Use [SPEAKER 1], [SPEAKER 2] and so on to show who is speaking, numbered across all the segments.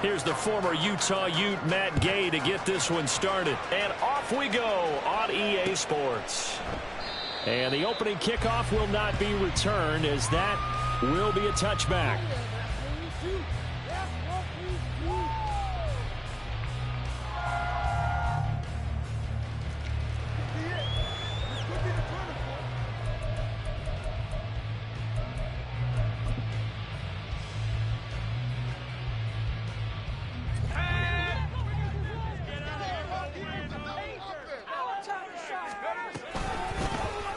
[SPEAKER 1] Here's the former Utah Ute, Matt Gay, to get this one started. And off we go on EA Sports. And the opening kickoff will not be returned, as that will be a touchback.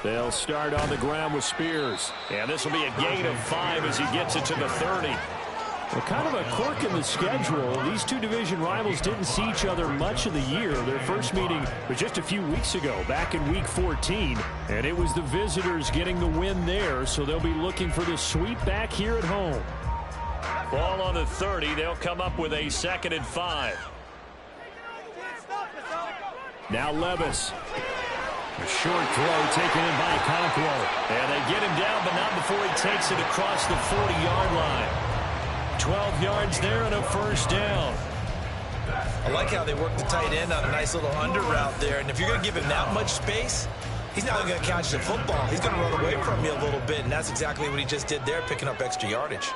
[SPEAKER 1] They'll start on the ground with Spears. And this will be a gain of 5 as he gets it to the 30. Well, kind of a quirk in the schedule. These two division rivals didn't see each other much of the year. Their first meeting was just a few weeks ago, back in Week 14. And it was the visitors getting the win there, so they'll be looking for the sweep back here at home. Ball on the 30. They'll come up with a 2nd and 5. Now Levis. A short throw taken in by Conquo. And they get him down, but not before he takes it across the 40-yard line. 12 yards there and a first down.
[SPEAKER 2] I like how they work the tight end on a nice little under route there. And if you're going to give him that much space, he's not going to catch the football. He's going to run away from you a little bit, and that's exactly what he just did there, picking up extra yardage.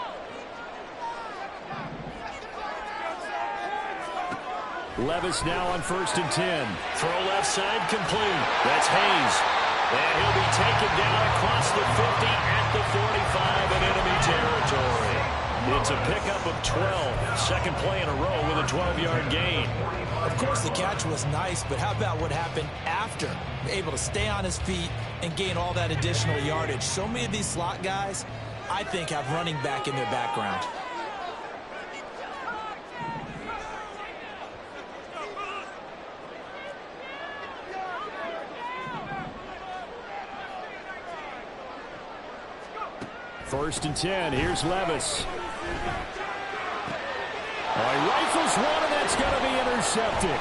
[SPEAKER 1] Levis now on 1st and 10. Throw left side complete. That's Hayes. And he'll be taken down across the 50 at the 45 in enemy territory. It's a pickup of 12. Second play in a row with a 12-yard gain.
[SPEAKER 2] Of course, the catch was nice, but how about what happened after? Able to stay on his feet and gain all that additional yardage. So many of these slot guys, I think, have running back in their background.
[SPEAKER 1] First and 10. Here's Levis. He rifles one, and that's going to be intercepted.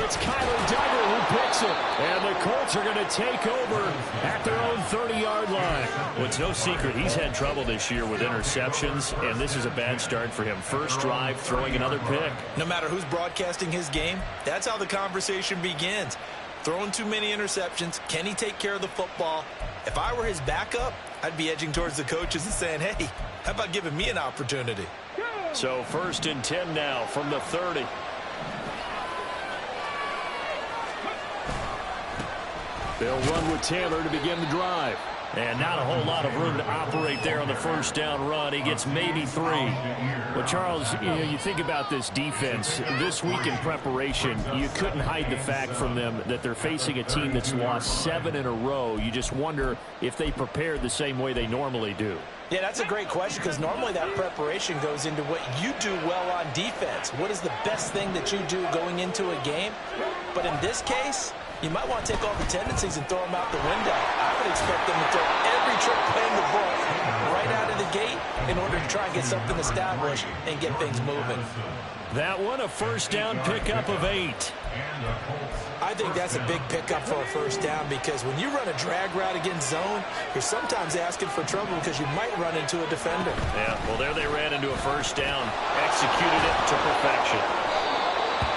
[SPEAKER 1] It's Kyler Duggar who picks it. And the Colts are going to take over at their own 30-yard line. Well, it's no secret he's had trouble this year with interceptions, and this is a bad start for him. First drive, throwing another pick.
[SPEAKER 2] No matter who's broadcasting his game, that's how the conversation begins. Throwing too many interceptions. Can he take care of the football? If I were his backup, I'd be edging towards the coaches and saying, hey, how about giving me an opportunity?
[SPEAKER 1] So 1st and 10 now from the 30. They'll run with Taylor to begin the drive. And not a whole lot of room to operate there on the first down run. He gets maybe 3. Well, Charles, you think about this defense. This week in preparation, you couldn't hide the fact from them that they're facing a team that's lost 7 in a row. You just wonder if they prepared the same way they normally do.
[SPEAKER 2] Yeah, that's a great question, because normally that preparation goes into what you do well on defense. What is the best thing that you do going into a game? But in this case, you might want to take all the tendencies and throw them out the window. I would expect them to throw every trick play in the book right out of the gate in order to try and get something established and get things moving.
[SPEAKER 1] That one, a first down pickup of 8.
[SPEAKER 2] I think that's a big pickup for a first down, because when you run a drag route against zone, you're sometimes asking for trouble because you might run into a defender.
[SPEAKER 1] Yeah, well, there they ran into a first down. Executed it to perfection.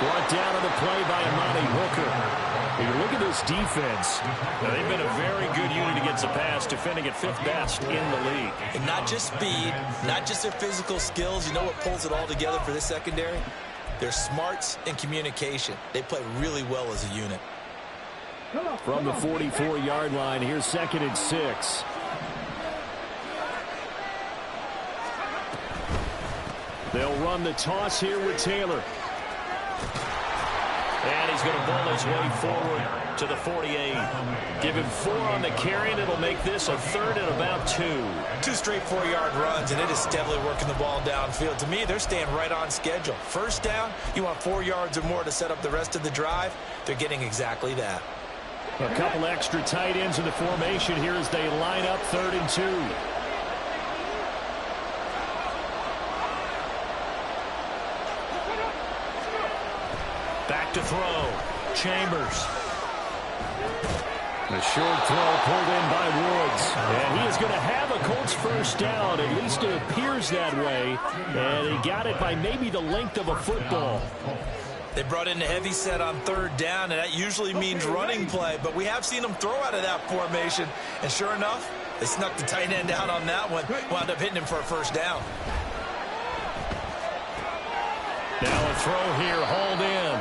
[SPEAKER 1] Brought down on the play by Amani Hooker. When you look at this defense, they've been a very good unit against the pass, defending at 5th best in the league.
[SPEAKER 2] And not just speed, not just their physical skills. You know what pulls it all together for this secondary? Their smarts and communication. They play really well as a unit.
[SPEAKER 1] From the 44-yard line, here's 2nd and 6. They'll run the toss here with Taylor. And he's going to ball his way forward to the 48. Give him 4 on the carry, and it'll make this a 3rd and about 2.
[SPEAKER 2] 2 straight 4-yard runs, and it is steadily working the ball downfield. To me, they're staying right on schedule. First down, you want 4 yards or more to set up the rest of the drive. They're getting exactly that.
[SPEAKER 1] A couple extra tight ends in the formation here as they line up 3rd and 2. Back to throw. Chambers. A short throw pulled in by Woods. And he is going to have a Colts first down. At least it appears that way. And he got it by maybe the length of a football.
[SPEAKER 2] They brought in a heavy set on third down, and that usually means running play. But we have seen them throw out of that formation. And sure enough, they snuck the tight end out on that one. Wound up hitting him for a first down.
[SPEAKER 1] Now a throw here, hauled in.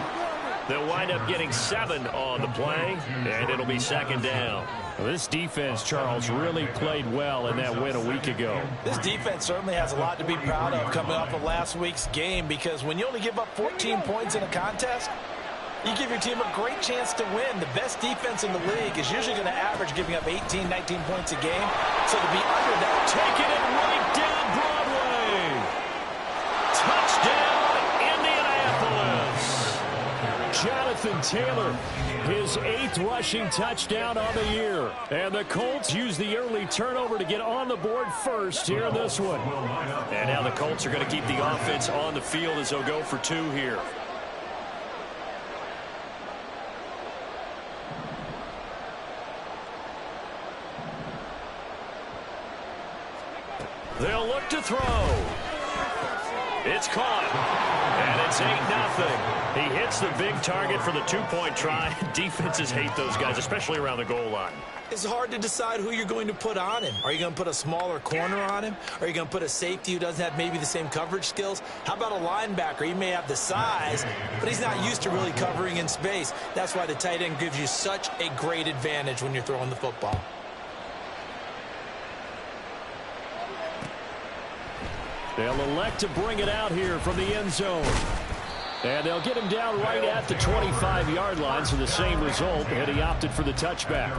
[SPEAKER 1] They'll wind up getting 7 on the play, and it'll be second down. Well, this defense, Charles, really played well in that win a week ago.
[SPEAKER 2] This defense certainly has a lot to be proud of coming off of last week's game, because when you only give up 14 points in a contest, you give your team a great chance to win. The best defense in the league is usually going to average giving up 18, 19 points a game. So to be under that,
[SPEAKER 1] taking it right down Broadway. Touchdown, Indianapolis. Jonathan Taylor, his 8th rushing touchdown on the year. And the Colts use the early turnover to get on the board first here in this one. And now the Colts are going to keep the offense on the field as they'll go for 2 here. They'll look to throw. It's caught. And it's 8-0. He hits the big target for the 2-point try. Defenses hate those guys, especially around the goal line.
[SPEAKER 2] It's hard to decide who you're going to put on him. Are you going to put a smaller corner on him? Are you going to put a safety who doesn't have maybe the same coverage skills? How about a linebacker? He may have the size, but he's not used to really covering in space. That's why the tight end gives you such a great advantage when you're throwing the football.
[SPEAKER 1] They'll elect to bring it out here from the end zone. And they'll get him down right at the 25-yard line, so the same result, and he opted for the touchback.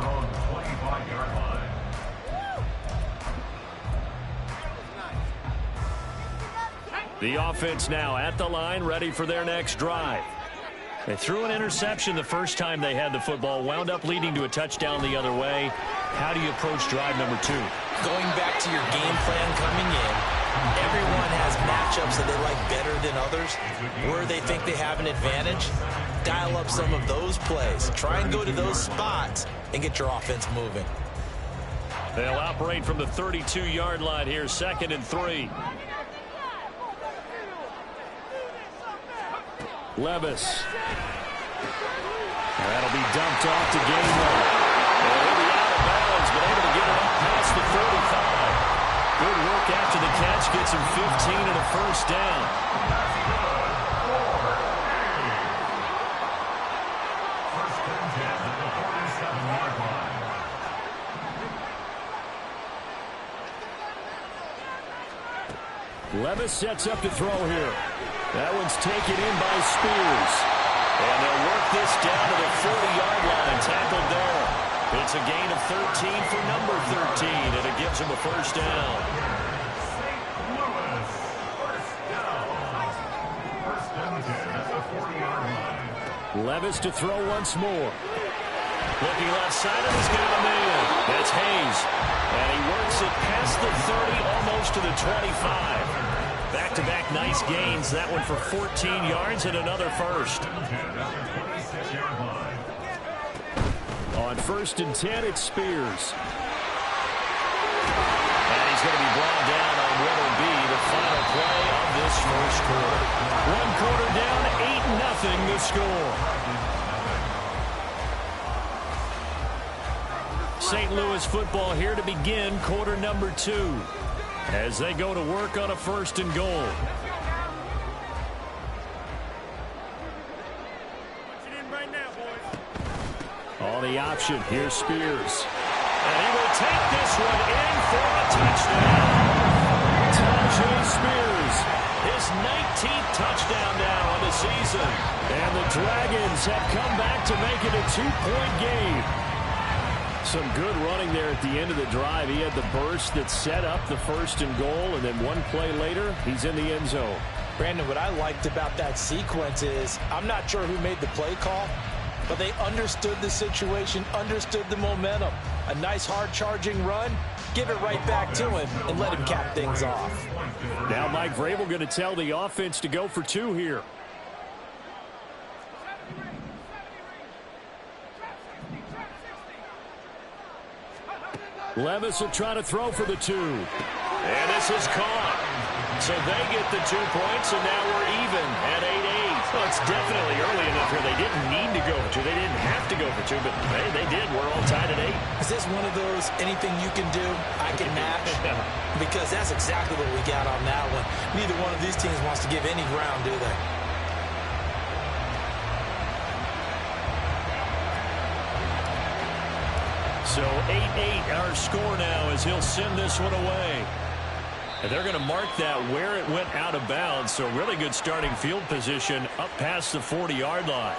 [SPEAKER 1] The offense now at the line, ready for their next drive. They threw an interception the first time they had the football, wound up leading to a touchdown the other way. How do you approach drive number 2?
[SPEAKER 2] Going back to your game plan coming in, everyone has matchups that they like better than others. Where they think they have an advantage, dial up some of those plays. Try and go to those spots and get your offense moving.
[SPEAKER 1] They'll operate from the 32-yard line here, 2nd and 3. Levis. That'll be dumped off to Gainwell. And he'll be out of bounds, but able to get it up past the 45. Good work after the catch, gets him 15 and a first down. Levis sets up to throw here. That one's taken in by Spears. And they'll work this down to the 40-yard line, tackled there. It's a gain of 13 for number 13, and it gives him a first down. Levis to throw once more. Looking left side, and he's got a man. That's Hayes. And he works it past the 30, almost to the 25. Back-to-back nice gains. That one for 14 yards and another first. On 1st and 10, it's Spears. And he's going to be brought down on what will be the final play of this first quarter. 1 quarter down, 8-0 the score. St. Louis football here to begin quarter number 2. As they go to work on a 1st and goal. On the option, here's Spears. And he will take this one in for a touchdown. Tajay Spears, his 19th touchdown now on the season. And the Dragons have come back to make it a 2-point game. Some good running there at the end of the drive. He had the burst that set up the 1st and goal, and then one play later, he's in the end zone.
[SPEAKER 2] Brandon, what I liked about that sequence is I'm not sure who made the play call, but they understood the situation, understood the momentum. A nice hard-charging run, give it right back to him, and let him cap things off.
[SPEAKER 1] Now Mike Vrabel going to tell the offense to go for 2 here. Levis will try to throw for the 2. And this is caught. So they get the 2 points, and now we're even at 8-8. Well, it's definitely early enough here. They didn't need to go for 2. They didn't have to go for 2, but hey, they did. We're all tied at 8.
[SPEAKER 2] Is this one of those anything you can do, I can match? Because that's exactly what we got on that one. Neither one of these teams wants to give any ground, do they?
[SPEAKER 1] So 8-8 our score now as he'll send this one away. And they're going to mark that where it went out of bounds. So really good starting field position up past the 40-yard line.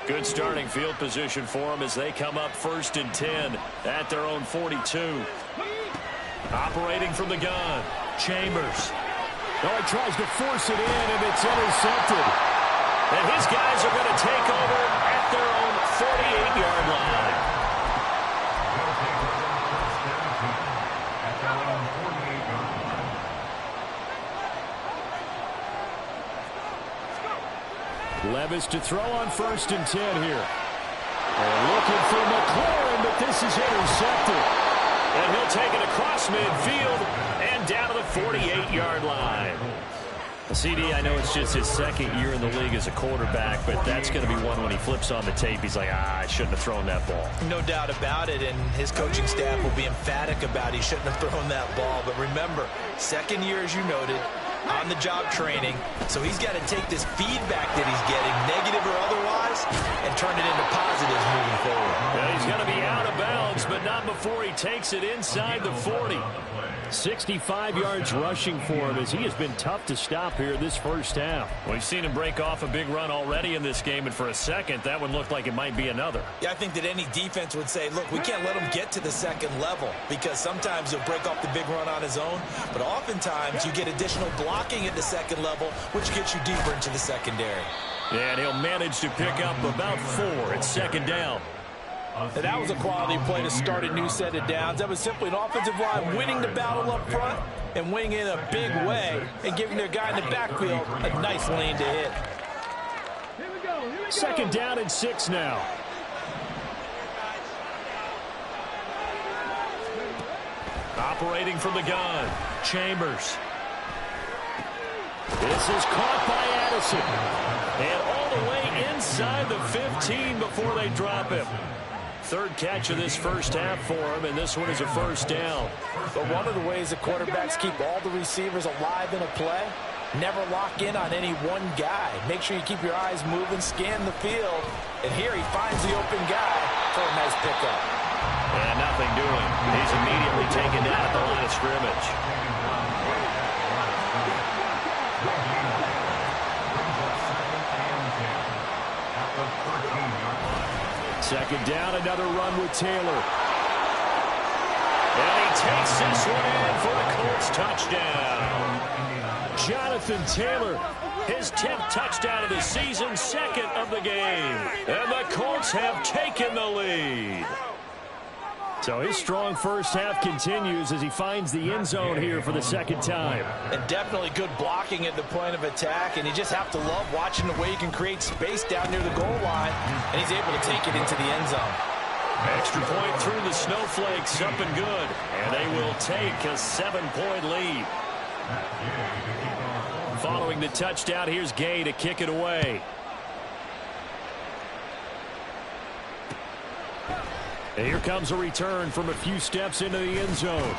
[SPEAKER 1] Good starting field position for them as they come up 1st and 10 at their own 42. Operating from the gun, Chambers. Oh, he tries to force it in, and it's intercepted. And his guys are going to take over at their own 48-yard line. Levis to throw on 1st and 10 here. And looking for McLaurin, but this is intercepted. And he'll take it across midfield and down to the 48-yard line. CD, I know it's just his 2nd year in the league as a quarterback, but that's going to be one when he flips on the tape. He's like, I shouldn't have thrown that ball.
[SPEAKER 2] No doubt about it, and his coaching staff will be emphatic about he shouldn't have thrown that ball. But remember, 2nd year, as you noted, on-the-job training, so he's got to take this feedback that he's getting, negative or otherwise, and turn it into positives moving forward.
[SPEAKER 1] Yeah, he's going to be out of bounds, but not before he takes it inside the 40. 65 yards rushing for him as he has been tough to stop here this first half. We've seen him break off a big run already in this game, and for a second, that one looked like it might be another.
[SPEAKER 2] Yeah, I think that any defense would say, look, we can't let him get to the 2nd level because sometimes he'll break off the big run on his own, but oftentimes you get additional blocking at the 2nd level, which gets you deeper into the secondary.
[SPEAKER 1] Yeah, and he'll manage to pick up about 4 at 2nd down.
[SPEAKER 2] And that was a quality play to start a new set of downs. That was simply an offensive line winning the battle up front and winning in a big way and giving their guy in the backfield a nice lane to hit.
[SPEAKER 1] 2nd down and 6 now. Operating from the gun, Chambers. This is caught by Addison. And all the way inside the 15 before they drop him. 3rd catch of this first half for him, and this one is a 1st down.
[SPEAKER 2] But one of the ways that quarterbacks keep all the receivers alive in a play, never lock in on any one guy. Make sure you keep your eyes moving, scan the field, and here he finds the open guy for a nice pickup.
[SPEAKER 1] And nothing doing. He's immediately taken down at the line of scrimmage. Second down, another run with Taylor. And he takes this one in for the Colts touchdown. Jonathan Taylor, his 10th touchdown of the season, 2nd of the game. And the Colts have taken the lead. So his strong first half continues as he finds the end zone here for the 2nd time.
[SPEAKER 2] And definitely good blocking at the point of attack, and you just have to love watching the way you can create space down near the goal line, and he's able to take it into the end zone.
[SPEAKER 1] Extra point through the snowflakes, up and good. And they will take a 7-point lead. Following the touchdown, here's Gay to kick it away. And here comes a return from a few steps into the end zone.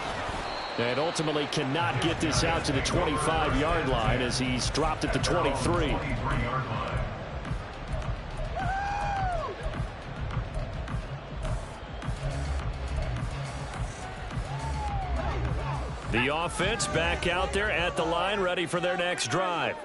[SPEAKER 1] And ultimately cannot get this out to the 25-yard line as he's dropped at the 23. The offense back out there at the line, ready for their next drive.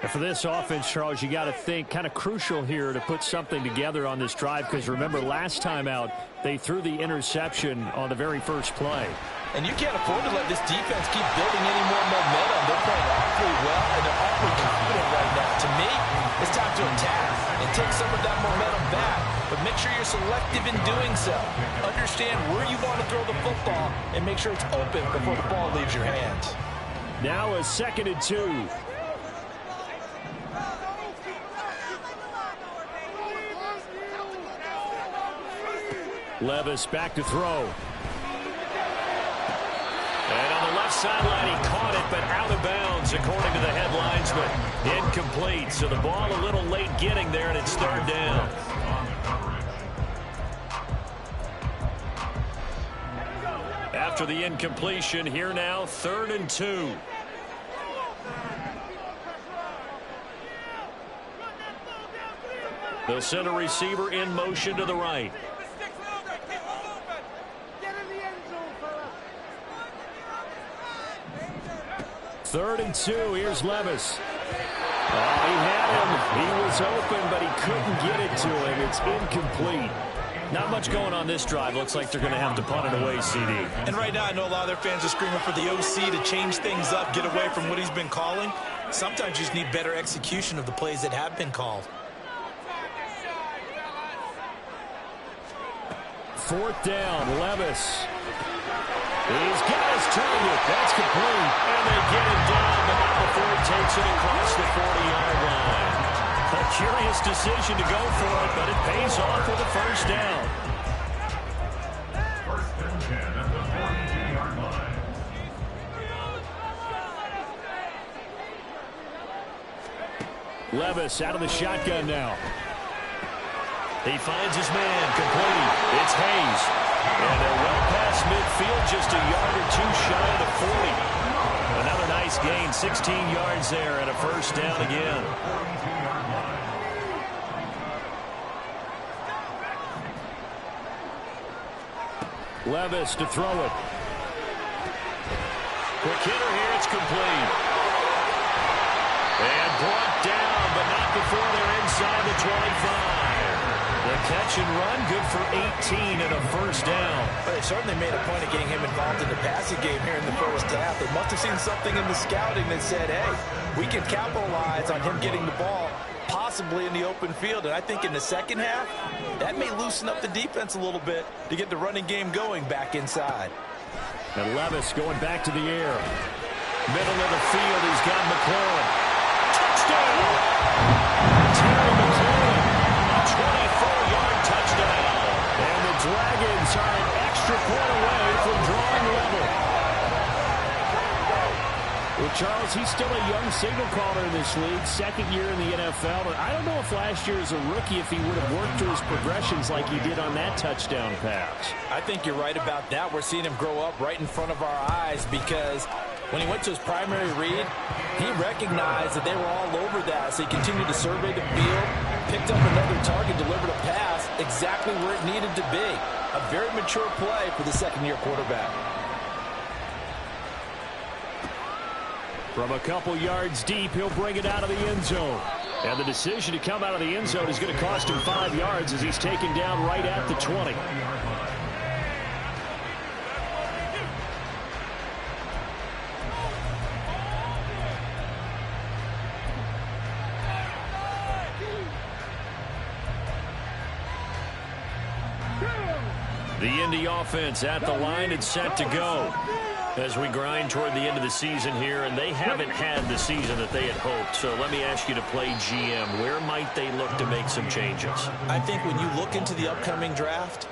[SPEAKER 1] And for this offense, Charles, you got to think kind of crucial here to put something together on this drive, because remember last time out they threw the interception on the very first play.
[SPEAKER 2] And you can't afford to let this defense keep building any more momentum. They're playing awfully well, and they're awfully confident right now. To me, it's time to attack and take some of that momentum back. But make sure you're selective in doing so. Understand where you want to throw the football and make sure it's open before the ball leaves your hands.
[SPEAKER 1] Now a 2nd and 2. Levis back to throw. And on the left sideline, he caught it, but out of bounds, according to the head linesman. Incomplete, so the ball a little late getting there, and it's 3rd down. After the incompletion, here now, 3rd and 2. They'll send a receiver in motion to the right. 3rd and 2. Here's Levis. Oh, he had him. He was open, but he couldn't get it to him. It's incomplete. Not much going on this drive. Looks like they're going to have to punt it away, CD.
[SPEAKER 2] And right now, I know a lot of their fans are screaming for the OC to change things up, get away from what he's been calling. Sometimes you just need better execution of the plays that have been called.
[SPEAKER 1] 4th down, Levis. He's got his target. That's complete. And they get him down, but not before he takes it across the 40-yard line. A curious decision to go for it, but it pays off with a 1st down.
[SPEAKER 3] 1st and 10 at the 42-yard line.
[SPEAKER 1] Levis out of the shotgun now. He finds his man, complete. It's Hayes. And they're well past midfield, just a yard or 2 shy of the 40. Another nice gain, 16 yards there, and a 1st down again. Levis to throw it. Quick hitter here, it's complete. And brought down, but not before they're inside the 25. The catch and run, good for 18 and a 1st down.
[SPEAKER 2] But they certainly made a point of getting him involved in the passing game here in the 1st half. They must have seen something in the scouting that said, hey, we can capitalize on him getting the ball, possibly in the open field. And I think in the 2nd half, that may loosen up the defense a little bit to get the running game going back inside.
[SPEAKER 1] And Levis going back to the air. Middle of the field, he's got McLaurin. Touchdown! Terry McLaurin, a 24-yard touchdown. And the Dragons are an extra point away from drawing level. Well, Charles, he's still a young signal caller in this league, 2nd year in the NFL. But I don't know if last year as a rookie, if he would have worked through his progressions like he did on that touchdown pass.
[SPEAKER 2] I think you're right about that. We're seeing him grow up right in front of our eyes because when he went to his primary read, he recognized that they were all over that. So he continued to survey the field, picked up another target, delivered a pass exactly where it needed to be. A very mature play for the 2nd-year quarterback.
[SPEAKER 1] From a couple yards deep, he'll bring it out of the end zone. And the decision to come out of the end zone is going to cost him 5 yards as he's taken down right at the 20. The Indy offense at the line and set to go as we grind toward the end of the season here, and they haven't had the season that they had hoped. So let me ask you to play GM. Where might they look to make some changes?
[SPEAKER 2] I think when you look into the upcoming draft,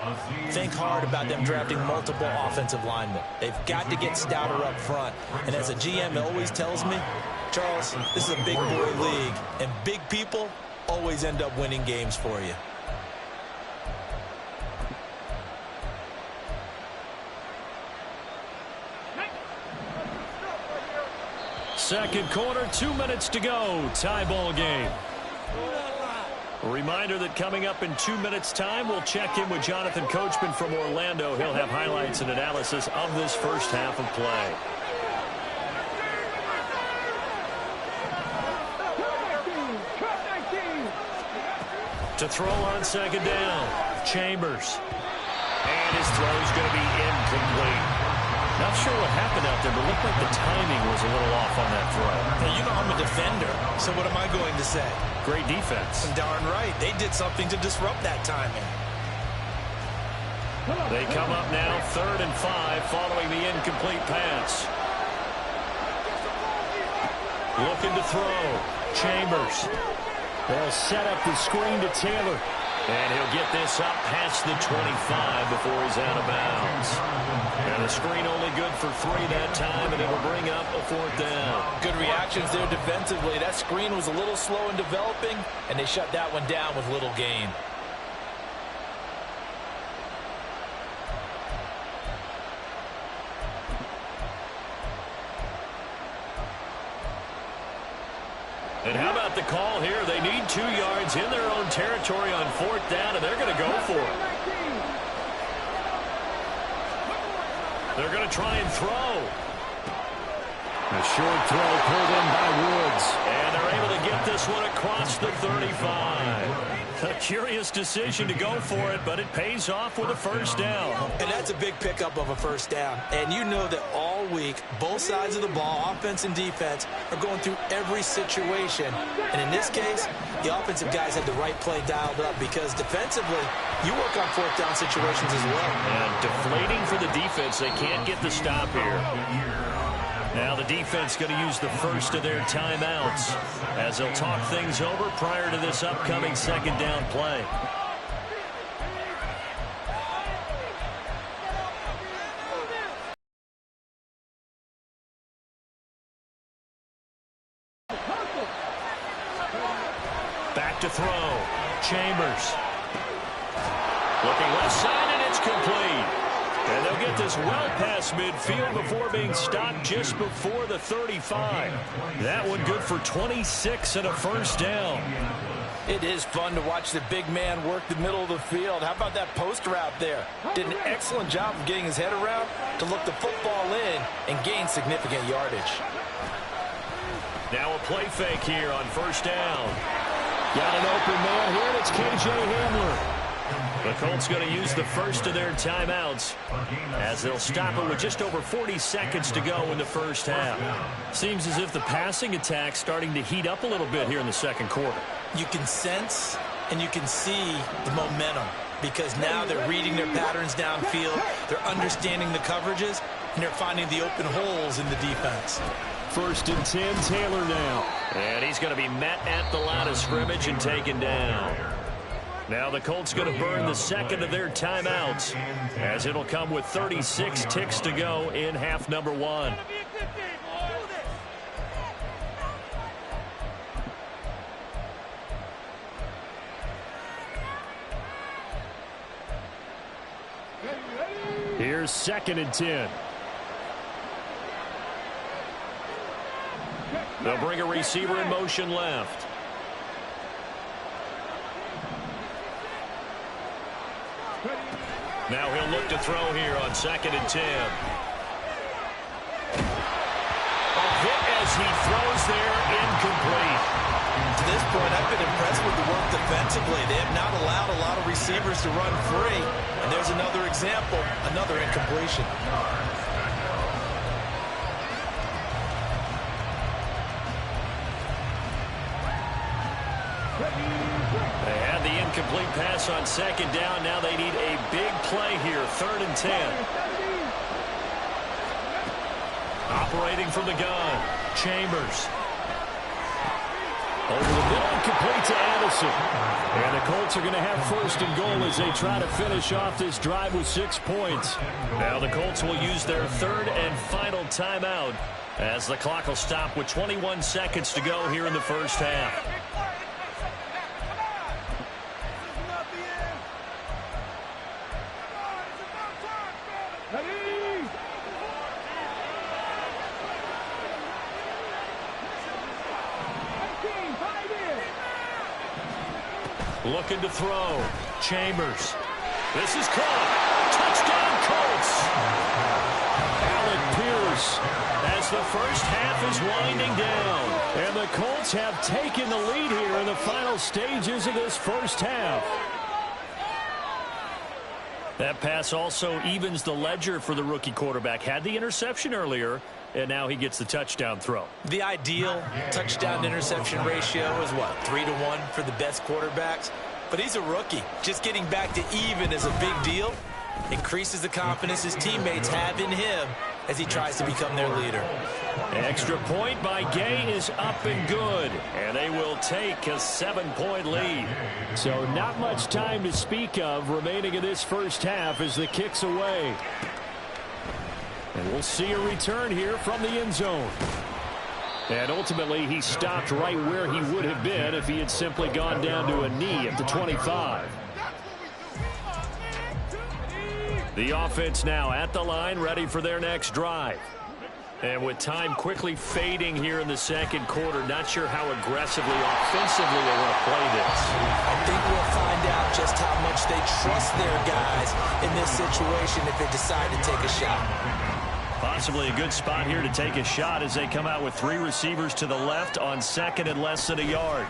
[SPEAKER 2] think hard about them drafting multiple offensive linemen. They've got to get stouter up front. And as a GM always tells me, Charles, this is a big boy league, and big people always end up winning games for you.
[SPEAKER 1] Second quarter, 2 minutes to go. Tie ball game. A reminder that coming up in 2 minutes' time, we'll check in with Jonathan Coachman from Orlando. He'll have highlights and analysis of this 1st half of play. To throw on 2nd down, Chambers. And his throw is going to be incomplete. Not sure what happened out there, but it looked like the timing was a little off on that throw.
[SPEAKER 2] Now, you know I'm a defender, so what am I going to say?
[SPEAKER 1] Great defense.
[SPEAKER 2] Darn right. They did something to disrupt that timing.
[SPEAKER 1] They come up now 3rd and 5 following the incomplete pass. Looking to throw. Chambers. They'll set up the screen to Taylor. And he'll get this up past the 25 before he's out of bounds. And the screen only good for 3 that time, and it'll bring up a 4th down.
[SPEAKER 2] Good reactions there defensively. That screen was a little slow in developing, and they shut that one down with little gain.
[SPEAKER 1] And how about the call here? They need 2 yards in their own territory on 4th down, and they're going to go for it. They're going to try and throw. A short throw pulled in by Woods. And they're able to get this one across the 35. A curious decision to go for it, but it pays off with a 1st down.
[SPEAKER 2] And that's a big pickup of a 1st down. And you know that all week, both sides of the ball, offense and defense, are going through every situation. And in this case, the offensive guys had the right play dialed up because defensively, you work on 4th down situations as well.
[SPEAKER 1] And deflating for the defense. They can't get the stop here. Now the defense going to use the first of their timeouts as they'll talk things over prior to this upcoming 2nd down play. Back to throw. Chambers. Looking left side, and it's complete. And they'll get this well past midfield before being stopped just before the 35. That one good for 26 and a 1st down.
[SPEAKER 2] It is fun to watch the big man work the middle of the field. How about that post route there? Did an excellent job of getting his head around to look the football in and gain significant yardage.
[SPEAKER 1] Now a play fake here on 1st down. Got an open man here, and it's K.J. Hamler. The Colts going to use the first of their timeouts as they'll stop it with just over 40 seconds to go in the 1st half. Seems as if the passing attack's starting to heat up a little bit here in the 2nd quarter.
[SPEAKER 2] You can sense and you can see the momentum because now they're reading their patterns downfield, they're understanding the coverages, and they're finding the open holes in the defense.
[SPEAKER 1] 1st and 10, Taylor now. And he's going to be met at the line of scrimmage and taken down. Now the Colts going to burn the 2nd of their timeouts as it'll come with 36 ticks to go in half number 1. Here's 2nd and 10. They'll bring a receiver in motion left. Now he'll look to throw here on 2nd and 10. A hit as he throws there, incomplete.
[SPEAKER 2] To this point, I've been impressed with the work defensively. They have not allowed a lot of receivers to run free. And there's another example, another incompletion.
[SPEAKER 1] They had the incomplete pass on 2nd down. Now they need a big play here, 3rd and 10. Operating from the gun, Chambers. Over the middle and complete to Addison. And the Colts are going to have 1st and goal as they try to finish off this drive with 6 points. Now the Colts will use their 3rd and final timeout as the clock will stop with 21 seconds to go here in the 1st half. Looking to throw. Chambers. This is caught. Touchdown, Colts. Alec Pierce as the 1st half is winding down. And the Colts have taken the lead here in the final stages of this 1st half. That pass also evens the ledger for the rookie quarterback. Had the interception earlier, and now he gets the touchdown throw.
[SPEAKER 2] The ideal touchdown-interception ratio is what, 3-to-1 for the best quarterbacks? But he's a rookie. Just getting back to even is a big deal. Increases the confidence his teammates have in him as he tries to become their leader.
[SPEAKER 1] Extra point by Gay is up and good, and they will take a 7-point lead. So not much time to speak of remaining in this first half as the kick's away. And we'll see a return here from the end zone. And ultimately, he stopped right where he would have been if he had simply gone down to a knee at the 25. The offense now at the line, ready for their next drive. And with time quickly fading here in the second quarter, not sure how aggressively, offensively they want to play this.
[SPEAKER 2] I think we'll find out just how much they trust their guys in this situation if they decide to take a shot.
[SPEAKER 1] Possibly a good spot here to take a shot as they come out with 3 receivers to the left on second and less than a yard.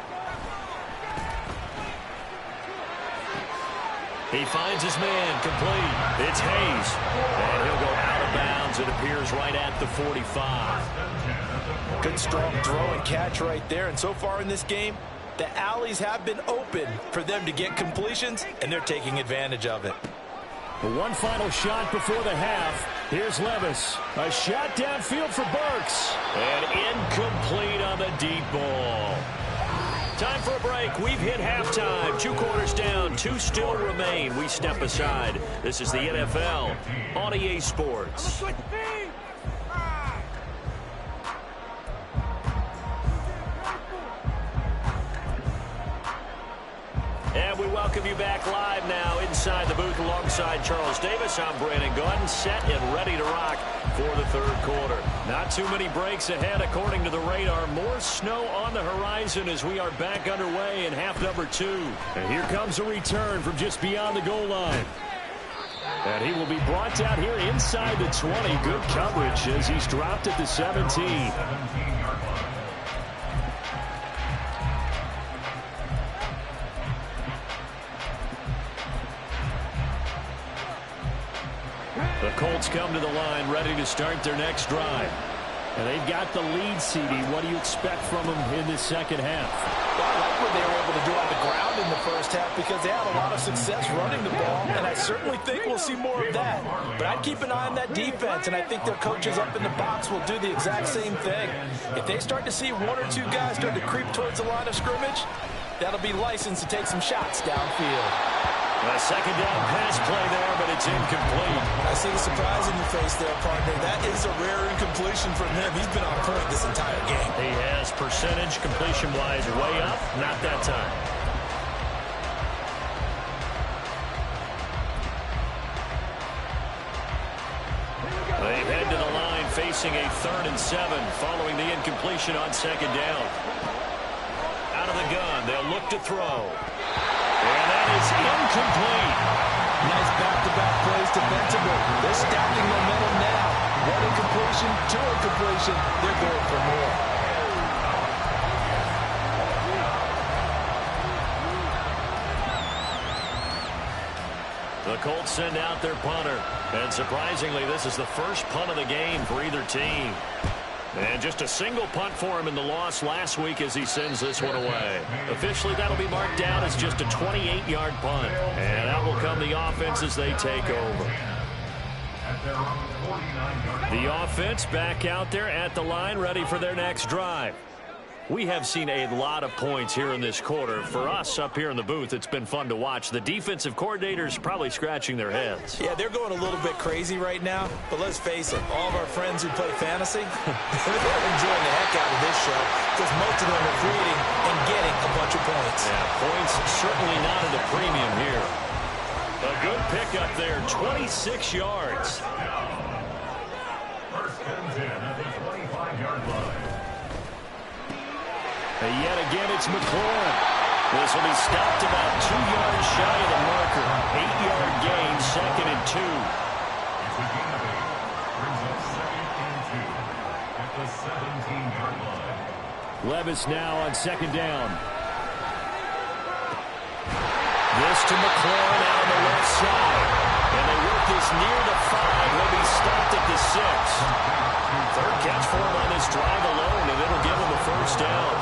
[SPEAKER 1] He finds his man complete. It's Hayes. And he'll go out of bounds. It appears right at the 45.
[SPEAKER 2] Good strong throw and catch right there. And so far in this game, the alleys have been open for them to get completions, and they're taking advantage of it.
[SPEAKER 1] One final shot before the half. Here's Levis. A shot downfield for Burks. And incomplete on the deep ball. Time for a break. We've hit halftime. 2 quarters down. 2 still remain. We step aside. This is the NFL on EA Sports. And we welcome you back live now inside the booth alongside Charles Davis. I'm Brandon Gordon, set and ready to rock for the third quarter. Not too many breaks ahead according to the radar. More snow on the horizon as we are back underway in half number 2. And here comes a return from just beyond the goal line. And he will be brought down here inside the 20. Good coverage as he's dropped at the 17. The Colts come to the line ready to start their next drive. And they've got the lead, CD. What do you expect from them in this second half?
[SPEAKER 2] Well, I like what they were able to do on the ground in the first half because they had a lot of success running the ball, and I certainly think we'll see more of that. But I'd keep an eye on that defense, and I think their coaches up in the box will do the exact same thing. If they start to see 1 or 2 guys start to creep towards the line of scrimmage, that'll be licensed to take some shots downfield.
[SPEAKER 1] A second down pass play there, but it's incomplete.
[SPEAKER 2] I see the surprise in your face there, partner. That is a rare incompletion from him. He's been on point this entire game.
[SPEAKER 1] He has percentage completion-wise way up. Not that time. They head to the line facing a 3rd and 7 following the incompletion on second down. Out of the gun, they'll look to throw. And that is incomplete.
[SPEAKER 2] Nice back-to-back plays defensively. They're stacking momentum now. 1 incompletion, 2 incompletion. They're going for more.
[SPEAKER 1] The Colts send out their punter. And surprisingly, this is the first punt of the game for either team. And just a single punt for him in the loss last week as he sends this one away. Officially, that'll be marked down as just a 28-yard punt. And out will come the offense as they take over. The offense back out there at the line, ready for their next drive. We have seen a lot of points here in this quarter. For us up here in the booth, it's been fun to watch. The defensive coordinators probably scratching their heads.
[SPEAKER 2] Yeah, they're going a little bit crazy right now. But let's face it, all of our friends who play fantasy, they're enjoying the heck out of this show because most of them are creating and getting a bunch of points.
[SPEAKER 1] Yeah, points certainly not at a premium here. A good pickup there, 26 yards.
[SPEAKER 3] First and 10 at the 25-yard line.
[SPEAKER 1] And yet again, it's McLaurin. This will be stopped about 2 yards shy of the marker. 8-yard gain, 2nd and 2.
[SPEAKER 3] It's a gain of 8. Brings up 2nd and 2 at the 17-yard line.
[SPEAKER 1] Levis now on second down. This to McLaurin out on the left side. And they work this near the 5. He'll be stopped at the 6. 3rd catch for him on this drive alone, and it'll give him the first down.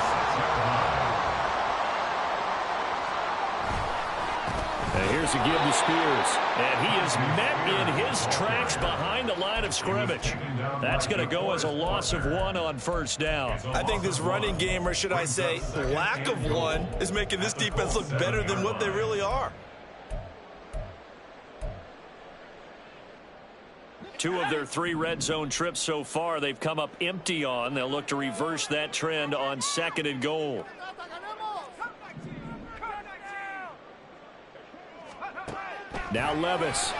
[SPEAKER 1] Here's a give to Spears. And he is met in his tracks behind the line of scrimmage. That's going to go as a loss of 1 on first down.
[SPEAKER 2] I think this running game, or should I say lack of one, is making this defense look better than what they really are.
[SPEAKER 1] 2 of their 3 red zone trips so far, they've come up empty on. They'll look to reverse that trend on 2nd and goal. Now Levis.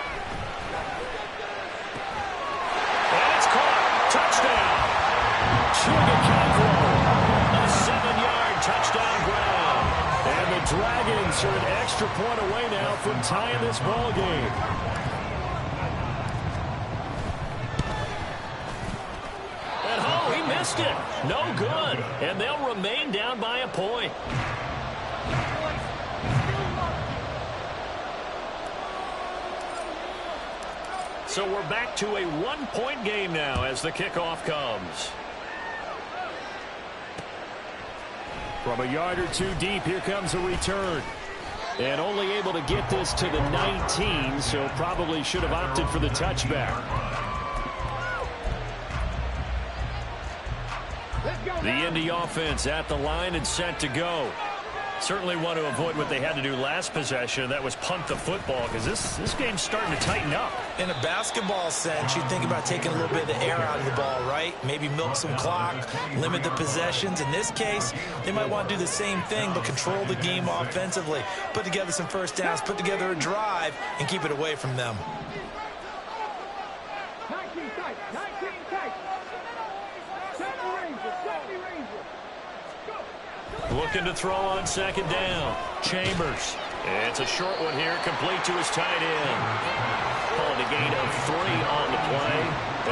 [SPEAKER 1] And it's caught. Touchdown. Chigacancro. A 7-yard touchdown ground. And the Dragons are an extra point away now from tying this ball game. And oh, he missed it. No good. And they'll remain down by a point. So we're back to a 1-point game now as the kickoff comes. From a yard or 2 deep, here comes a return. And only able to get this to the 19, so probably should have opted for the touchback. The Indy offense at the line and set to go. Certainly want to avoid what they had to do last possession. That was punt the football, because this game's starting to tighten up.
[SPEAKER 2] In a basketball sense, you think about taking a little bit of the air out of the ball, right? Maybe milk some clock, limit the possessions. In this case, they might want to do the same thing, but control the game offensively. Put together some first downs, put together a drive, and keep it away from them.
[SPEAKER 1] Looking to throw on 2nd down. Chambers. It's a short one here, complete to his tight end. Calling a gain of 3 on the play.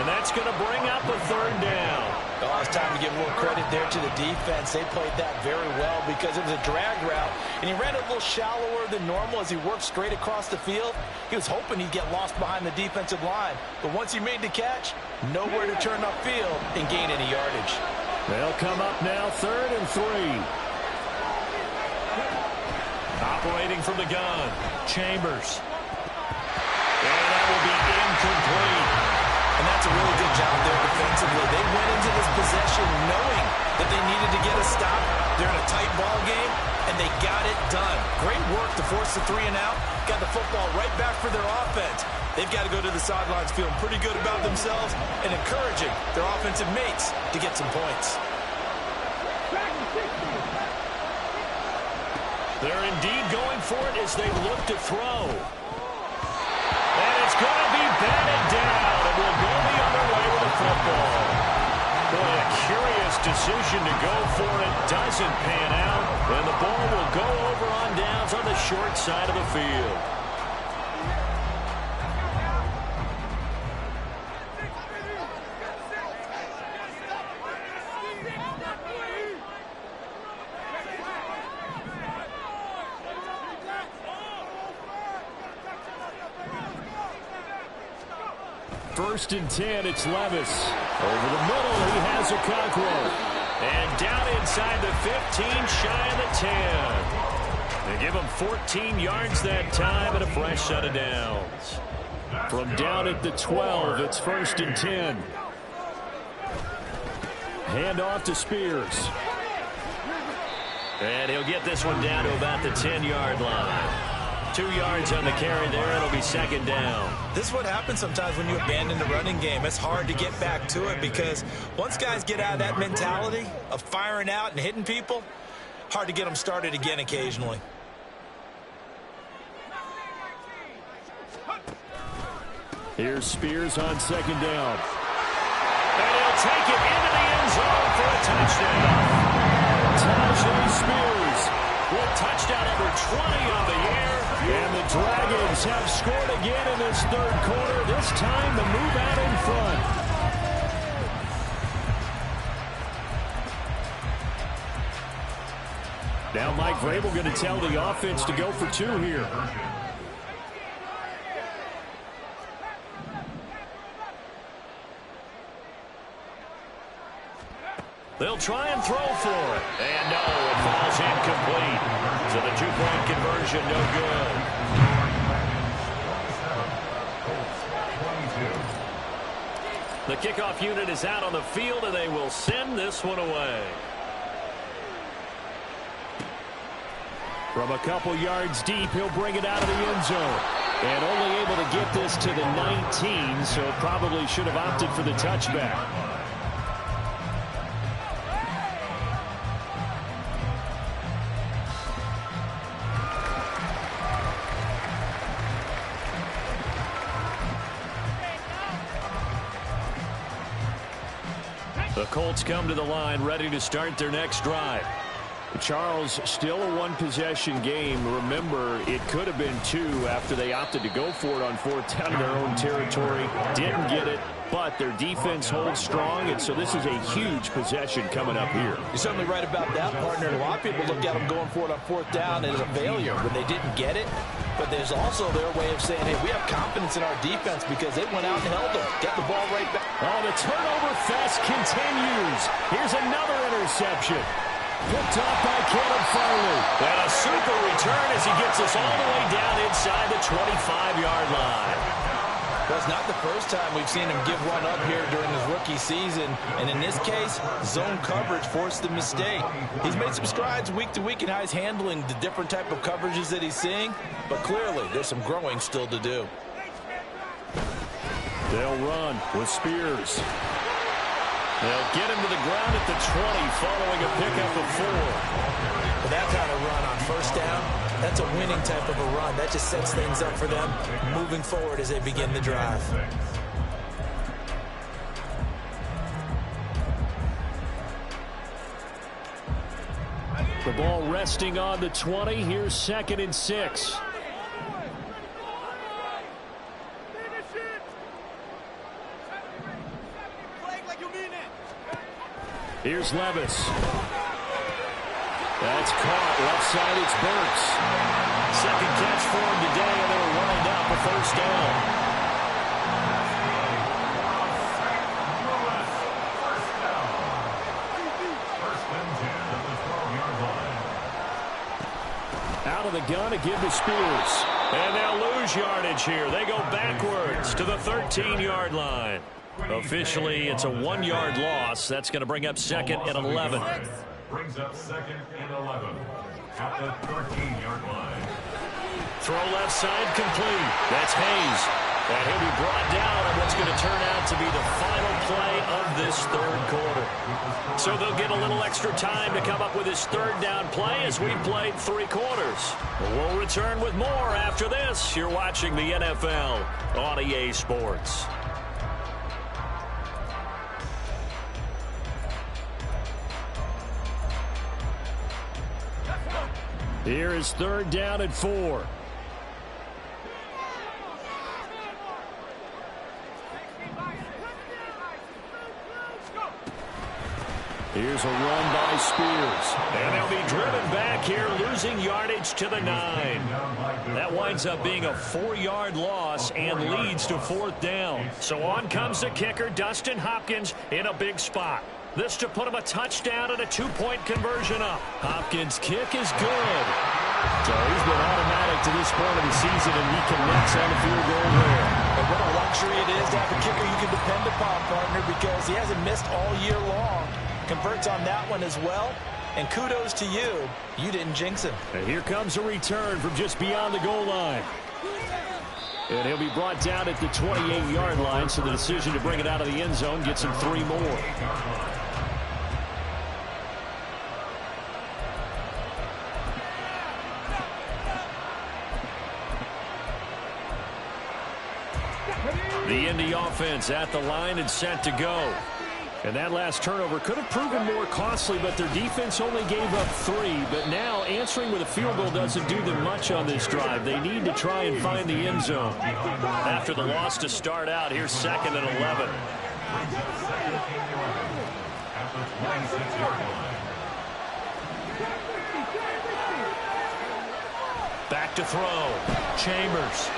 [SPEAKER 1] And that's going to bring up a 3rd down.
[SPEAKER 2] Oh, it's time to give more credit there to the defense. They played that very well because it was a drag route. And he ran a little shallower than normal as he worked straight across the field. He was hoping he'd get lost behind the defensive line. But once he made the catch, nowhere to turn upfield and gain any yardage.
[SPEAKER 1] They'll come up now 3rd and 3. Operating from the gun, Chambers. And that will be incomplete.
[SPEAKER 2] And that's a really good job there defensively. They went into this possession knowing that they needed to get a stop. They're in a tight ball game, and they got it done. Great work to force the 3 and out. Got the football right back for their offense. They've got to go to the sidelines feeling pretty good about themselves and encouraging their offensive mates to get some points.
[SPEAKER 1] They're indeed going for it as they look to throw. And it's going to be batted down, and we'll go the other way with the football. Boy, a curious decision to go for it. Doesn't pan out, and the ball will go over on downs on the short side of the field. First and 10, it's Levis. Over the middle, he has a Okonkwo. And down inside the 15, shy of the 10. They give him 14 yards that time and a fresh set of downs. From down at the 12, it's 1st and 10. Hand off to Spears. And he'll get this one down to about the 10-yard line. 2 yards on the carry there. It'll be 2nd down.
[SPEAKER 2] This is what happens sometimes when you abandon the running game. It's hard to get back to it because once guys get out of that mentality of firing out and hitting people, hard to get them started again occasionally.
[SPEAKER 1] Here's Spears on 2nd down. And he'll take it into the end zone for a touchdown. Tajay Spears with touchdown number 20 on the year. And the Dragons have scored again in this 3rd quarter. This time the move out in front. Now Mike Vrabel going to tell the offense to go for 2 here. They'll try and throw for it. And no, it falls incomplete. So the 2-point conversion, no good. The kickoff unit is out on the field, and they will send this one away. From a couple yards deep, he'll bring it out of the end zone. And only able to get this to the 19, so probably should have opted for the touchback. The Colts come to the line, ready to start their next drive. Charles, still a one-possession game. Remember, it could have been two after they opted to go for it on fourth down in their own territory. Didn't get it, but their defense holds strong, and so this is a huge possession coming up here.
[SPEAKER 2] You're certainly right about that, partner. A lot of people look at them going for it on fourth down as a failure when they didn't get it. But there's also their way of saying, hey, we have confidence in our defense because they went out and held them. Got the ball right back.
[SPEAKER 1] Oh, the turnover fest continues. Here's another interception. Picked off by Caleb Farley. And a super return as he gets us all the way down inside the 25-yard line.
[SPEAKER 2] Well, it's not the first time we've seen him give one up here during his rookie season. And in this case, zone coverage forced the mistake. He's made some strides week to week in how he's handling the different type of coverages that he's seeing. But clearly, there's some growing still to do.
[SPEAKER 1] They'll run with Spears. They'll get him to the ground at the 20 following a pickup of 4.
[SPEAKER 2] But that kind of run on first down, that's a winning type of a run. That just sets things up for them moving forward as they begin the drive.
[SPEAKER 1] The ball resting on the 20. Here's 2nd and 6. Here's Levis. That's caught. Left side, it's Burks. Second catch for him today, and it'll wind up a first down. Out of the gun to give to Spears. And they'll lose yardage here. They go backwards to the 13-yard line. Officially, it's a 1-yard loss. That's going to bring up 2nd and 11.
[SPEAKER 3] Brings up 2nd and 11 at the 13-yard line.
[SPEAKER 1] Throw left side complete. That's Hayes. And he'll be brought down on what's going to turn out to be the final play of this third quarter. So they'll get a little extra time to come up with his third down play as we played 3 quarters. We'll return with more after this. You're watching the NFL on EA Sports. Here is 3rd down and 4. Here's a run by Spears. And they'll be driven back here, losing yardage to the 9. That winds up being a 4-yard loss and leads to 4th down. So on comes the kicker, Dustin Hopkins, in a big spot. This to put him a touchdown and a 2-point conversion up. Hopkins' kick is good. So he's been automatic to this point of the season, and he connects on the field goal there.
[SPEAKER 2] And what a luxury it is to have a kicker you can depend upon, partner, because he hasn't missed all year long. Converts on that one as well. And kudos to you. You didn't jinx him.
[SPEAKER 1] And here comes a return from just beyond the goal line. And he'll be brought down at the 28-yard line, so the decision to bring it out of the end zone gets him 3 more. The Indy offense at the line and set to go. And that last turnover could have proven more costly, but their defense only gave up 3. But now answering with a field goal doesn't do them much on this drive. They need to try and find the end zone. After the loss to start out, here's 2nd and 11. Back to throw. Chambers.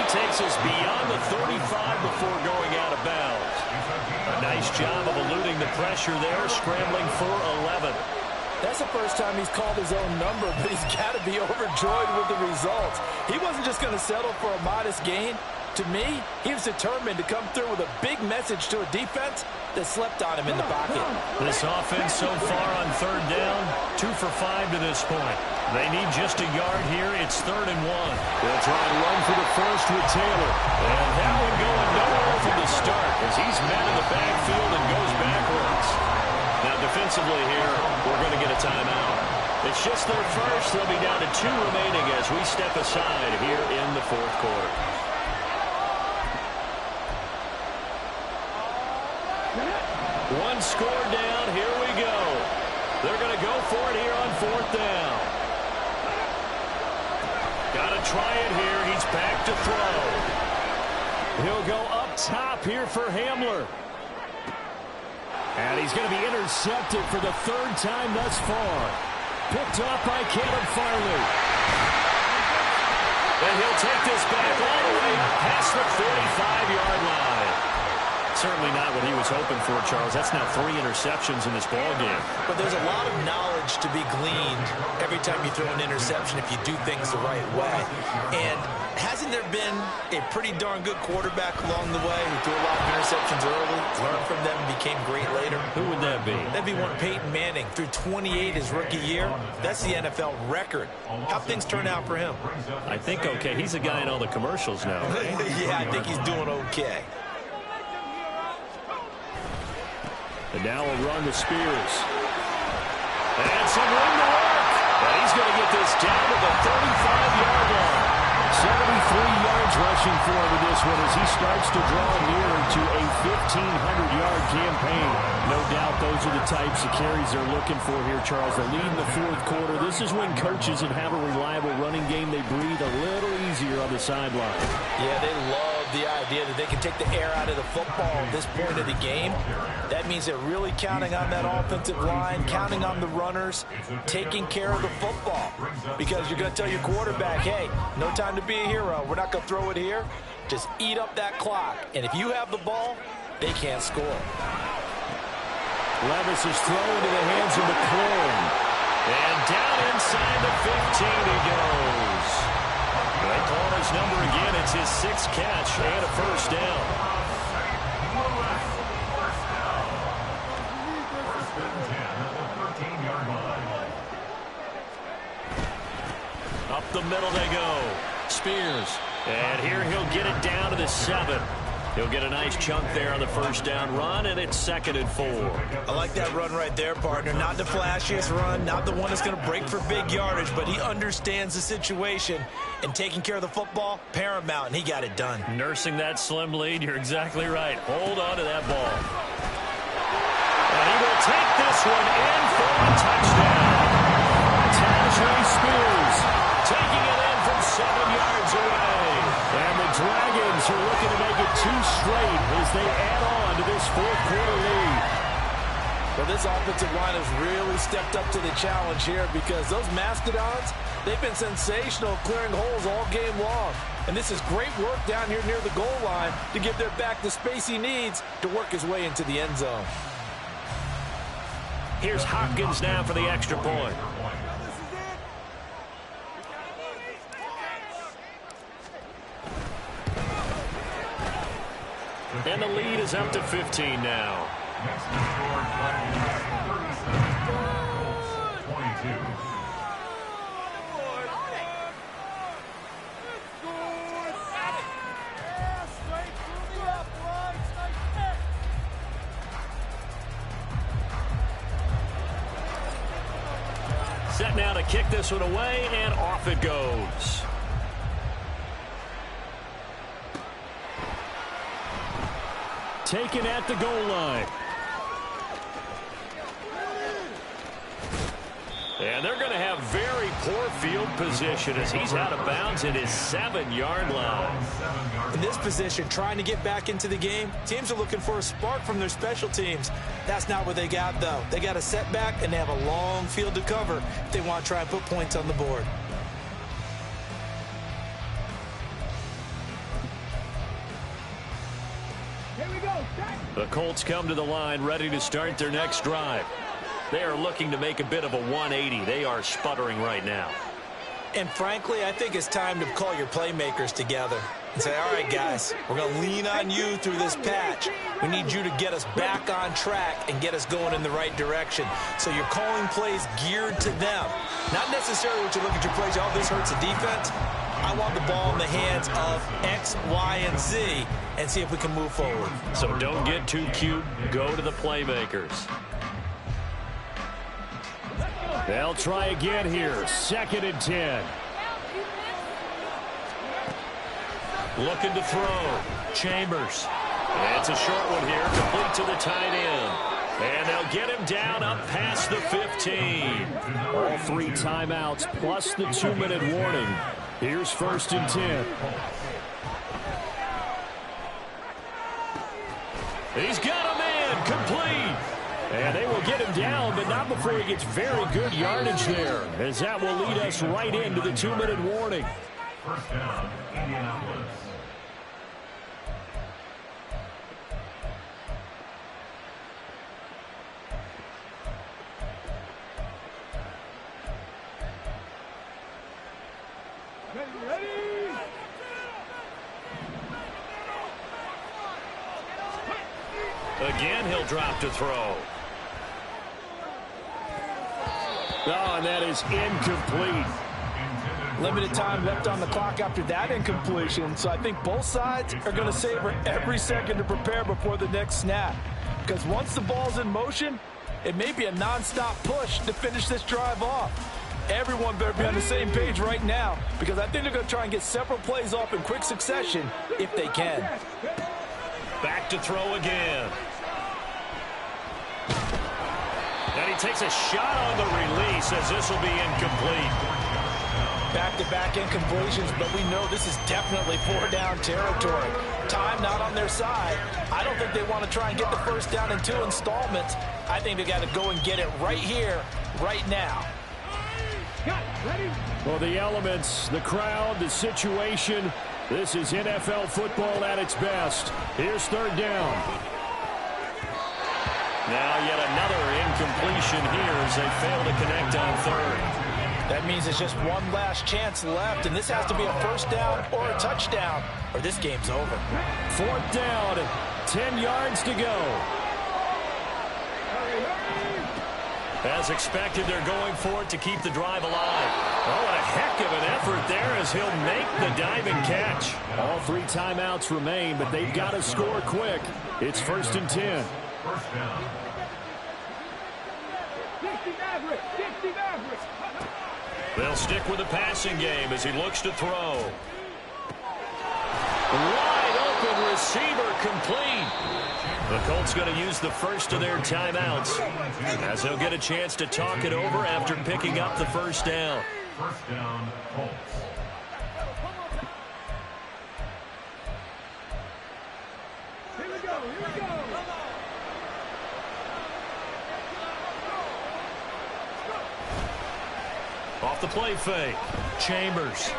[SPEAKER 1] Takes us beyond the 35 before going out of bounds. A nice job of eluding the pressure there, scrambling for 11.
[SPEAKER 2] That's the first time he's called his own number, but he's got to be overjoyed with the results. He wasn't just going to settle for a modest gain. To me, he was determined to come through with a big message to a defense that slept on him in the pocket.
[SPEAKER 1] This offense so far on third down, 2 for 5 to this point. They need just a yard here. It's 3rd and 1. They'll try and run for the first with Taylor. And that one going nowhere from the start as he's met in the backfield and goes backwards. Now defensively here, we're going to get a timeout. It's just their first. They'll be down to 2 remaining as we step aside here in the 4th quarter. One score down. Here we go. They're going to go for it here on 4th down. Got to try it here. He's back to throw. He'll go up top here for Hamler. And he's going to be intercepted for the 3rd time thus far. Picked off by Caleb Farley. And he'll take this back all the way past the 45-yard line. Certainly not what he was hoping for, Charles. That's now 3 interceptions in this ballgame.
[SPEAKER 2] But there's a lot of knowledge to be gleaned every time you throw an interception if you do things the right way. And hasn't there been a pretty darn good quarterback along the way who threw a lot of interceptions early, learned from them, and became great later?
[SPEAKER 1] Who would that be?
[SPEAKER 2] That'd be one Peyton Manning. Threw 28 his rookie year. That's the NFL record. How'd things turn out for him?
[SPEAKER 1] I think okay. He's a guy in all the commercials now.
[SPEAKER 2] Yeah, I think he's doing okay.
[SPEAKER 1] And now a run to Spears. And some room to work. And he's going to get this down to the 35-yard line. 73 yards rushing for him in this one as he starts to draw nearer to a 1,500-yard campaign. No doubt those are the types of carries they're looking for here, Charles. The lead in the 4th quarter. This is when coaches that have a reliable running game, they breathe a little easier on the sideline.
[SPEAKER 2] Yeah, they love the idea that they can take the air out of the football at this point of the game. That means they're really counting on that offensive line, counting on the runners, taking care of the football. Because you're going to tell your quarterback, hey, no time to be a hero. We're not going to throw it here. Just eat up that clock. And if you have the ball, they can't score.
[SPEAKER 1] Levis is thrown into the hands of McLaurin. And down inside the 15 he goes. They call his number again. It's his 6th catch and a first down. Up the middle they go. Spears. And here he'll get it down to the 7. He'll get a nice chunk there on the first down run, and it's 2nd and 4.
[SPEAKER 2] I like that run right there, partner. Not the flashiest run, not the one that's going to break for big yardage, but he understands the situation, and taking care of the football, paramount, and he got it done.
[SPEAKER 1] Nursing that slim lead, you're exactly right. Hold on to that ball. And he will take this one in for a touchdown. Tajay Spears taking it in from 7 yards away. And the Dragons are looking to make it 2 straight as they add on to this 4th quarter lead.
[SPEAKER 2] Well, this offensive line has really stepped up to the challenge here because those Mastodons, they've been sensational clearing holes all game long. And this is great work down here near the goal line to give their back the space he needs to work his way into the end zone.
[SPEAKER 1] Here's Hopkins now for the extra point. And the lead is up to 15 now.
[SPEAKER 3] Next to score, 22.
[SPEAKER 1] Set now to kick this one away, and off it goes. Taken at the goal line. And they're going to have very poor field position as he's out of bounds at his 7-yard line.
[SPEAKER 2] In this position, trying to get back into the game, teams are looking for a spark from their special teams. That's not what they got, though. They got a setback, and they have a long field to cover if they want to try and put points on the board.
[SPEAKER 1] The Colts come to the line ready to start their next drive. They are looking to make a bit of a 180. They are sputtering right now.
[SPEAKER 2] And frankly, I think it's time to call your playmakers together and say, all right, guys, we're going to lean on you through this patch. We need you to get us back on track and get us going in the right direction. So you're calling plays geared to them. Not necessarily what you look at your plays, oh, this hurts the defense. I want the ball in the hands of X, Y, and Z and see if we can move forward.
[SPEAKER 1] So don't get too cute. Go to the playmakers. They'll try again here. 2nd and 10. Looking to throw. Chambers. It's a short one here, complete to the tight end. And they'll get him down up past the 15. All 3 timeouts plus the 2-minute warning. Here's 1st and 10. He's got a man, complete. And they will get him down, but not before he gets very good yardage there, as that will lead us right into the 2-minute warning.
[SPEAKER 3] First down, Indianapolis.
[SPEAKER 1] Again, he'll drop to throw. Oh, and that is incomplete.
[SPEAKER 2] Limited time left on the clock after that incompletion, so I think both sides are going to savor every second to prepare before the next snap. Because once the ball's in motion, it may be a nonstop push to finish this drive off. Everyone better be on the same page right now, because I think they're going to try and get several plays off in quick succession if they can.
[SPEAKER 1] Back to throw again. And he takes a shot on the release as this will be incomplete.
[SPEAKER 2] Back-to-back incompletions, but we know this is definitely 4-down territory. Time not on their side. I don't think they want to try and get the first down in 2 installments. I think they got to go and get it right here, right now.
[SPEAKER 1] Well, the elements, the crowd, the situation, this is NFL football at its best. Here's 3rd down. Now yet another incompletion here as they fail to connect on 3rd.
[SPEAKER 2] That means it's just one last chance left, and this has to be a first down or a touchdown, or this game's over.
[SPEAKER 1] 4th down, 10 yards to go. As expected, they're going for it to keep the drive alive. Oh, what a heck of an effort there as he'll make the diving catch. All 3 timeouts remain, but they've got to score quick. It's 1st and 10.
[SPEAKER 3] First down.
[SPEAKER 1] They'll stick with the passing game as he looks to throw. Wide open receiver complete. The Colts going to use the first of their timeouts as they'll get a chance to talk it over after picking up the first down.
[SPEAKER 3] First down, Colts.
[SPEAKER 4] Here we go.
[SPEAKER 1] Off the play fake. Chambers.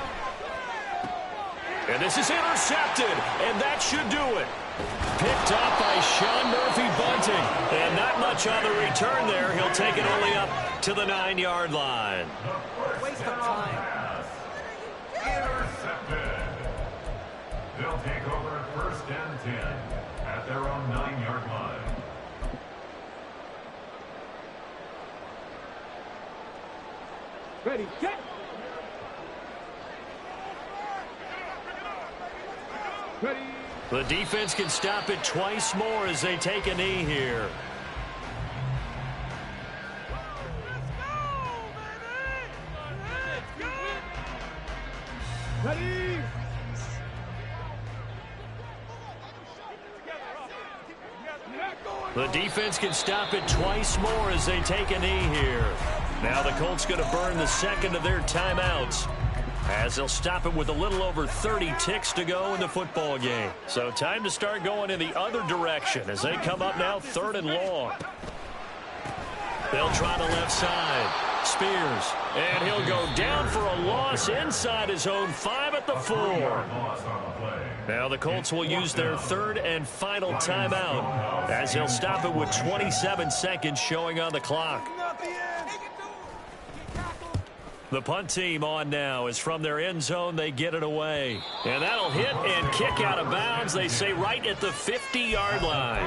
[SPEAKER 1] And this is intercepted, and that should do it. Picked up by Sean Murphy-Bunting. And not much on the return there. He'll take it only up to the 9-yard line.
[SPEAKER 4] Waste of time.
[SPEAKER 3] Intercepted. They'll take over at 1st and 10 at their own 9-yard line.
[SPEAKER 4] Ready, set. Ready.
[SPEAKER 1] The defense can stop it twice more as they take a knee here.
[SPEAKER 4] Ready.
[SPEAKER 1] The defense can stop it twice more as they take a knee here. Now the Colts going to burn the second of their timeouts as they'll stop it with a little over 30 ticks to go in the football game. So time to start going in the other direction as they come up now 3rd and long. They'll try the left side. Spears. And he'll go down for a loss inside his own 5 at the 4. Now the Colts will use their 3rd and final timeout as they'll stop it with 27 seconds showing on the clock. The punt team on now is from their end zone. They get it away. And that'll hit and kick out of bounds. They say right at the 50-yard line.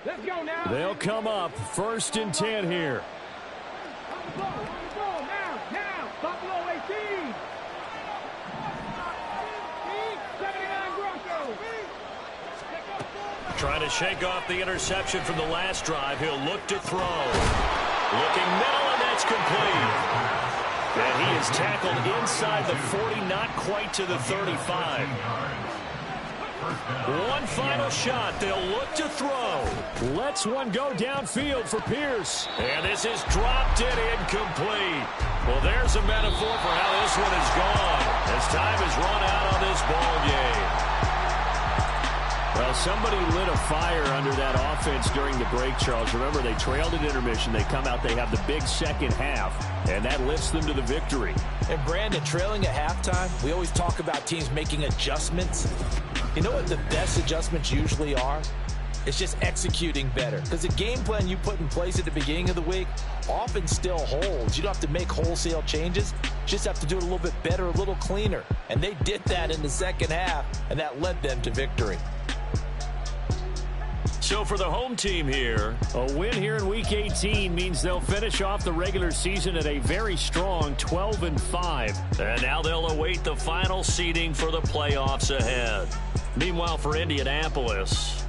[SPEAKER 4] Let's go now.
[SPEAKER 1] They'll come up 1st and 10 here.
[SPEAKER 4] Now, Buffalo 18. 79 Broncos.
[SPEAKER 1] Trying to shake off the interception from the last drive. He'll look to throw. Looking middle, and that's complete. And he is tackled inside the 40, not quite to the 35. One final shot. They'll look to throw. Lets one go downfield for Pierce. And this is dropped in incomplete. Well, there's a metaphor for how this one is gone as time has run out on this ball game. Well, somebody lit a fire under that offense during the break, Charles. Remember, they trailed at intermission. They come out, they have the big second half, and that lifts them to the victory.
[SPEAKER 2] And, Brandon, trailing at halftime, we always talk about teams making adjustments. You know what the best adjustments usually are? It's just executing better. Because the game plan you put in place at the beginning of the week often still holds. You don't have to make wholesale changes. You just have to do it a little bit better, a little cleaner. And they did that in the second half, and that led them to victory.
[SPEAKER 1] So for the home team here, a win here in Week 18 means they'll finish off the regular season at a very strong 12-5. And now they'll await the final seeding for the playoffs ahead. Meanwhile, for Indianapolis,